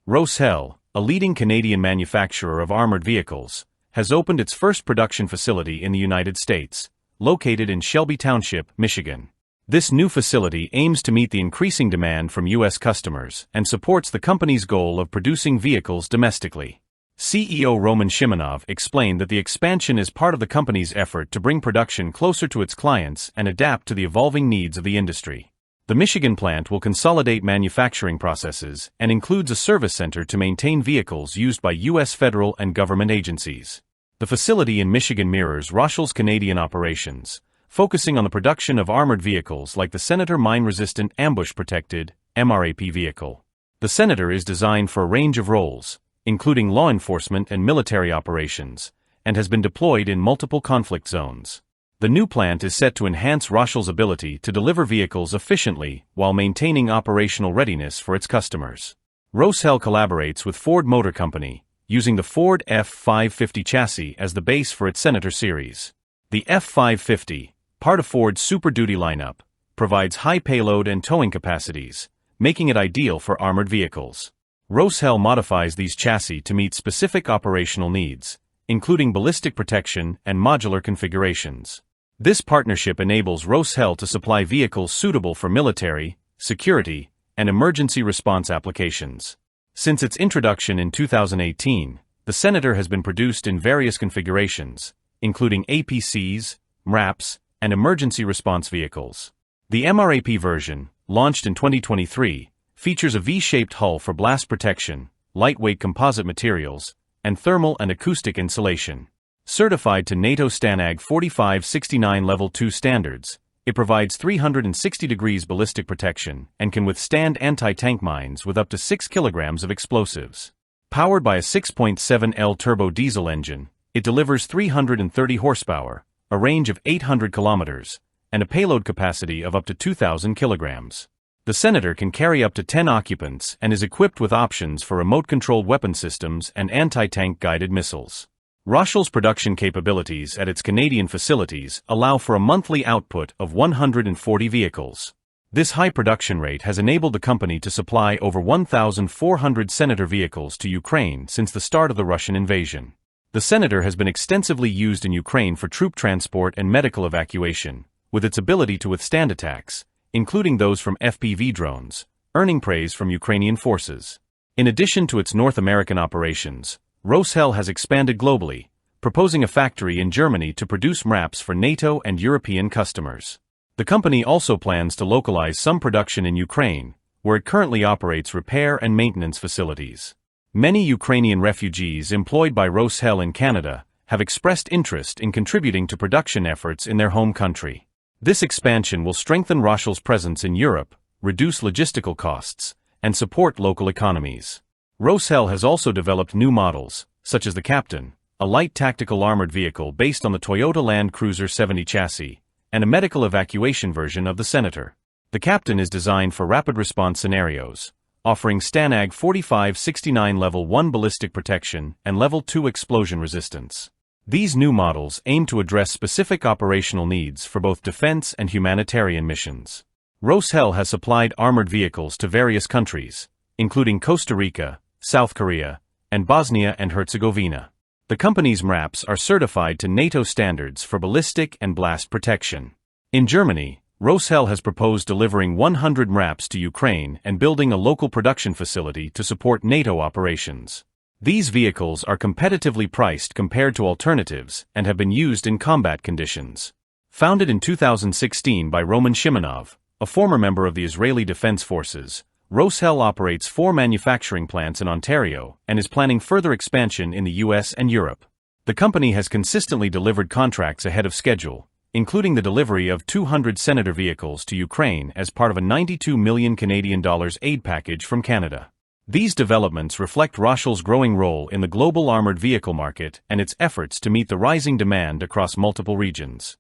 Roshel, a leading Canadian manufacturer of armored vehicles, has opened its first production facility in the United States, located in Shelby Township, Michigan. This new facility aims to meet the increasing demand from U.S. customers and supports the company's goal of producing vehicles domestically. CEO Roman Shimonov explained that the expansion is part of the company's effort to bring production closer to its clients and adapt to the evolving needs of the industry. The Michigan plant will consolidate manufacturing processes and includes a service center to maintain vehicles used by U.S. federal and government agencies. The facility in Michigan mirrors Roshel's Canadian operations, focusing on the production of armored vehicles like the Senator mine-resistant ambush-protected MRAP vehicle. The Senator is designed for a range of roles, including law enforcement and military operations, and has been deployed in multiple conflict zones. The new plant is set to enhance Roshel's ability to deliver vehicles efficiently while maintaining operational readiness for its customers. Roshel collaborates with Ford Motor Company, using the Ford F-550 chassis as the base for its Senator series. The F-550, part of Ford's Super Duty lineup, provides high payload and towing capacities, making it ideal for armored vehicles. Roshel modifies these chassis to meet specific operational needs, including ballistic protection and modular configurations. This partnership enables Roshel to supply vehicles suitable for military, security, and emergency response applications. Since its introduction in 2018, the Senator has been produced in various configurations, including APCs, MRAPs, and emergency response vehicles. The MRAP version, launched in 2023, features a V-shaped hull for blast protection, lightweight composite materials, and thermal and acoustic insulation. Certified to NATO STANAG 4569 Level 2 standards, it provides 360 degrees ballistic protection and can withstand anti-tank mines with up to 6 kilograms of explosives. Powered by a 6.7L turbo diesel engine, it delivers 330 horsepower, a range of 800 kilometers, and a payload capacity of up to 2,000 kilograms. The Senator can carry up to 10 occupants and is equipped with options for remote-controlled weapon systems and anti-tank guided missiles. Roshel's production capabilities at its Canadian facilities allow for a monthly output of 140 vehicles. This high production rate has enabled the company to supply over 1,400 Senator vehicles to Ukraine since the start of the Russian invasion. The Senator has been extensively used in Ukraine for troop transport and medical evacuation, with its ability to withstand attacks, including those from FPV drones, earning praise from Ukrainian forces. In addition to its North American operations, Roshel has expanded globally, proposing a factory in Germany to produce MRAPs for NATO and European customers. The company also plans to localize some production in Ukraine, where it currently operates repair and maintenance facilities. Many Ukrainian refugees employed by Roshel in Canada have expressed interest in contributing to production efforts in their home country. This expansion will strengthen Roshel's presence in Europe, reduce logistical costs, and support local economies. Roshel has also developed new models, such as the Captain, a light tactical armored vehicle based on the Toyota Land Cruiser 70 chassis, and a medical evacuation version of the Senator. The Captain is designed for rapid response scenarios, offering STANAG 4569 Level 1 ballistic protection and Level 2 explosion resistance. These new models aim to address specific operational needs for both defense and humanitarian missions. Roshel has supplied armored vehicles to various countries, including Costa Rica, South Korea, and Bosnia and Herzegovina. The company's MRAPs are certified to NATO standards for ballistic and blast protection. In Germany, Roshel has proposed delivering 100 MRAPs to Ukraine and building a local production facility to support NATO operations. These vehicles are competitively priced compared to alternatives and have been used in combat conditions. Founded in 2016 by Roman Shimonov, a former member of the Israeli Defense Forces, Roshel operates 4 manufacturing plants in Ontario and is planning further expansion in the US and Europe. The company has consistently delivered contracts ahead of schedule, including the delivery of 200 Senator vehicles to Ukraine as part of a $92 million Canadian aid package from Canada. These developments reflect Roshel's growing role in the global armored vehicle market and its efforts to meet the rising demand across multiple regions.